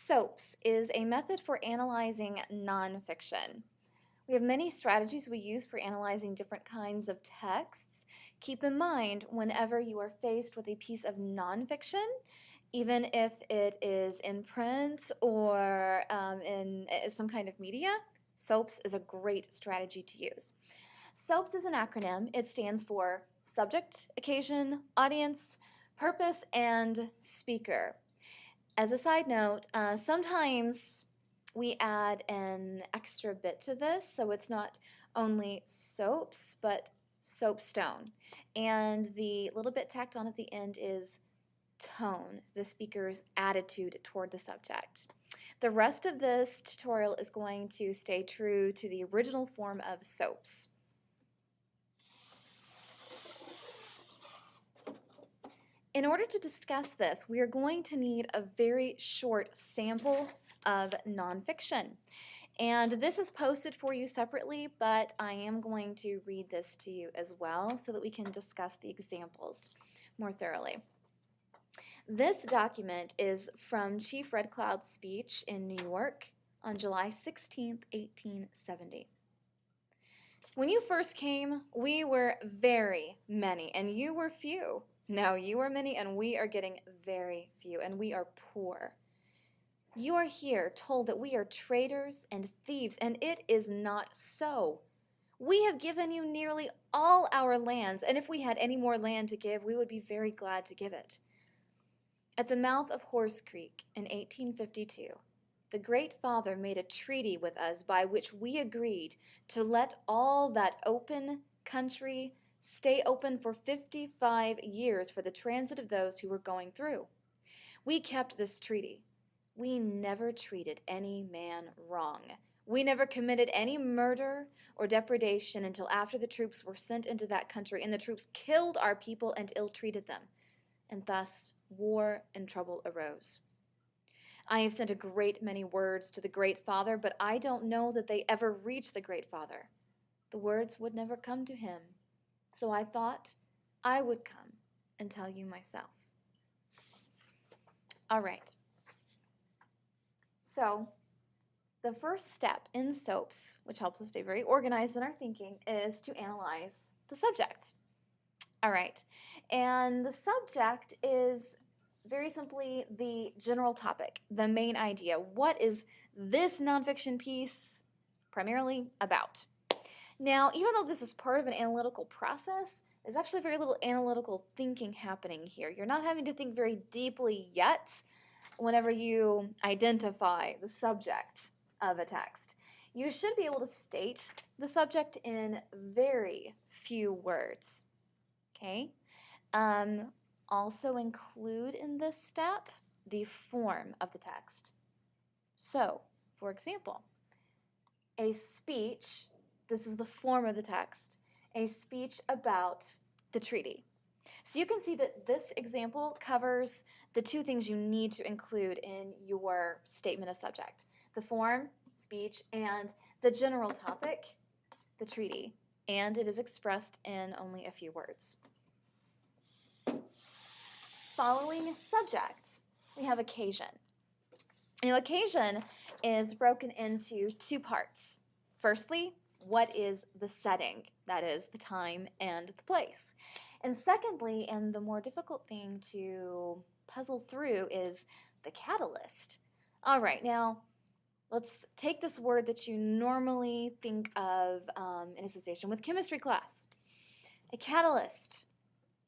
SOAPs is a method for analyzing nonfiction. We have many strategies we use for analyzing different kinds of texts. Keep in mind, whenever you are faced with a piece of nonfiction, even if it is in print or in some kind of media, SOAPs is a great strategy to use. SOAPs is an acronym. It stands for Subject, Occasion, Audience, Purpose, and Speaker. As a side note, sometimes we add an extra bit to this, so it's not only soaps, but soapstone. And the little bit tacked on at the end is tone, the speaker's attitude toward the subject. The rest of this tutorial is going to stay true to the original form of soaps. In order to discuss this, we are going to need a very short sample of nonfiction. And this is posted for you separately, but I am going to read this to you as well so that we can discuss the examples more thoroughly. This document is from Chief Red Cloud's speech in New York on July 16, 1870. When you first came, we were very many, and you were few. Now you are many, and we are getting very few, and we are poor. You are here told that we are traitors and thieves, and it is not so. We have given you nearly all our lands, and if we had any more land to give, we would be very glad to give it. At the mouth of Horse Creek in 1852, the Great Father made a treaty with us by which we agreed to let all that open country stay open for 55 years for the transit of those who were going through. We kept this treaty. We never treated any man wrong. We never committed any murder or depredation until after the troops were sent into that country, and the troops killed our people and ill-treated them, and thus war and trouble arose. I have sent a great many words to the Great Father, but I don't know that they ever reached the Great Father. The words would never come to him. So I thought I would come and tell you myself. All right. So the first step in SOAPs, which helps us stay very organized in our thinking, is to analyze the subject. All right. And the subject is very simply the general topic, the main idea. What is this nonfiction piece primarily about? Now, even though this is part of an analytical process, there's actually very little analytical thinking happening here. You're not having to think very deeply yet whenever you identify the subject of a text. You should be able to state the subject in very few words. Okay? Also include in this step the form of the text. So, for example, a speech, this is the form of the text, a speech about the treaty. So you can see that this example covers the two things you need to include in your statement of subject: the form, speech, and the general topic, the treaty, and it is expressed in only a few words. Following subject, we have occasion. Now, occasion is broken into two parts. Firstly, what is the setting? That is the time and the place. And secondly, and the more difficult thing to puzzle through, is the catalyst. All right, now let's take this word that you normally think of in association with chemistry class. A catalyst,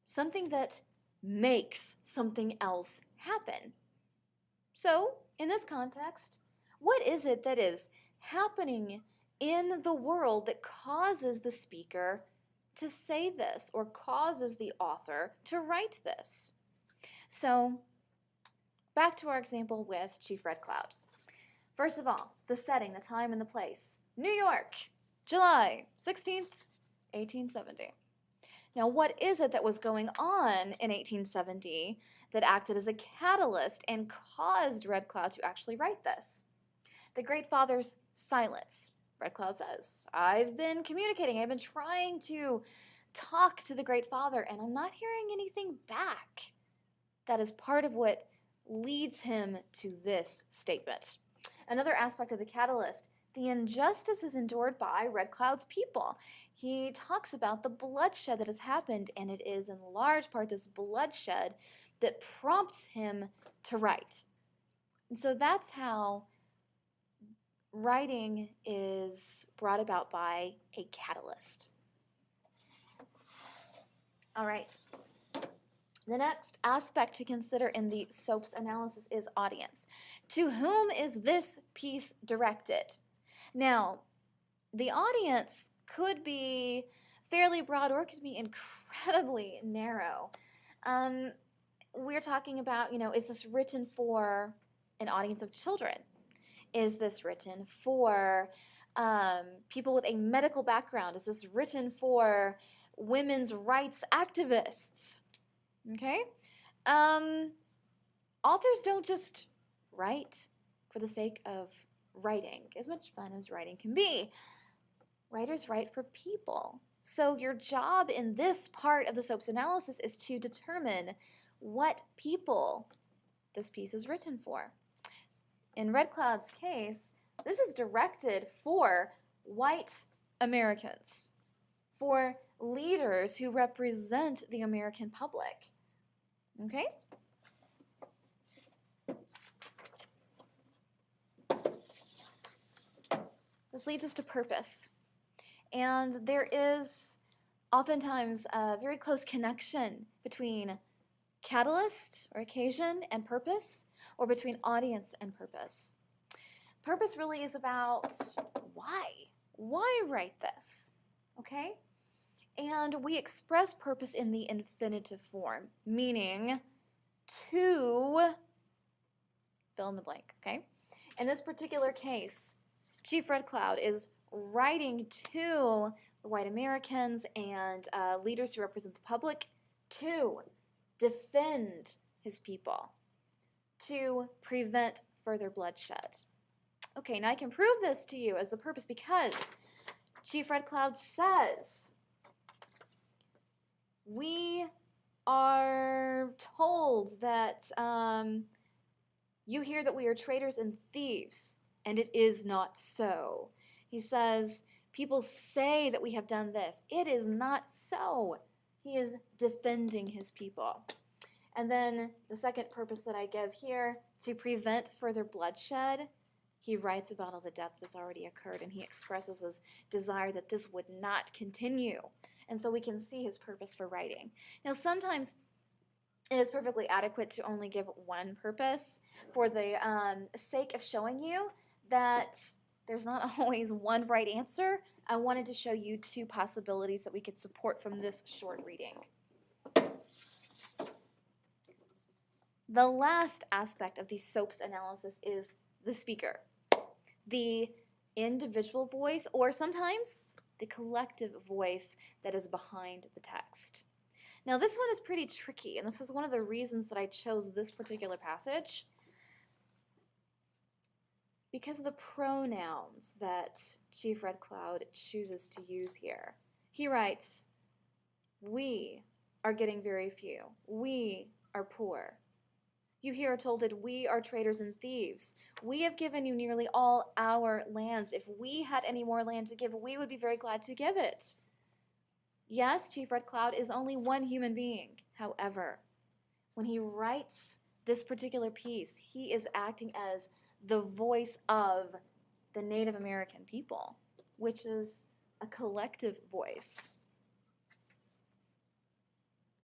something that makes something else happen. So, in this context, what is it that is happening in the world that causes the speaker to say this or causes the author to write this? So, back to our example with Chief Red Cloud. First of all, the setting, the time, and the place. New York, July 16th, 1870. Now, what is it that was going on in 1870 that acted as a catalyst and caused Red Cloud to actually write this? The Great Father's silence. Red Cloud says, I've been communicating, I've been trying to talk to the Great Father, and I'm not hearing anything back. That is part of what leads him to this statement. Another aspect of the catalyst, the injustices endured by Red Cloud's people. He talks about the bloodshed that has happened, and it is in large part this bloodshed that prompts him to write. And so that's how writing is brought about by a catalyst. All right. The next aspect to consider in the SOAP's analysis is audience. To whom is this piece directed? Now, the audience could be fairly broad or it could be incredibly narrow. We're talking about, is this written for an audience of children? Is this written for people with a medical background? Is this written for women's rights activists? Okay? Authors don't just write for the sake of writing, as much fun as writing can be. Writers write for people. So your job in this part of the SOAP's analysis is to determine what people this piece is written for. In Red Cloud's case, this is directed for white Americans, for leaders who represent the American public. Okay? This leads us to purpose. And there is oftentimes a very close connection between catalyst or occasion and purpose, or between audience and purpose. Purpose really is about why. Why write this? Okay? And we express purpose in the infinitive form, meaning to fill in the blank, okay? In this particular case, Chief Red Cloud is writing to the white Americans and leaders who represent the public to defend his people, to prevent further bloodshed. Okay, now I can prove this to you as the purpose because Chief Red Cloud says, we are told that you hear that we are traitors and thieves, and it is not so. He says, people say that we have done this. It is not so. He is defending his people. And then the second purpose that I give here, to prevent further bloodshed, he writes about all the death that has already occurred, and he expresses his desire that this would not continue. And so we can see his purpose for writing. Now, sometimes it is perfectly adequate to only give one purpose for the sake of showing you that there's not always one right answer. I wanted to show you two possibilities that we could support from this short reading. The last aspect of the SOAP's analysis is the speaker, the individual voice, or sometimes the collective voice that is behind the text. Now, this one is pretty tricky, and this is one of the reasons that I chose this particular passage, because of the pronouns that Chief Red Cloud chooses to use here. He writes, we are getting very few. We are poor. You here are told that we are traitors and thieves. We have given you nearly all our lands. If we had any more land to give, we would be very glad to give it. Yes, Chief Red Cloud is only one human being. However, when he writes this particular piece, he is acting as the voice of the Native American people, which is a collective voice.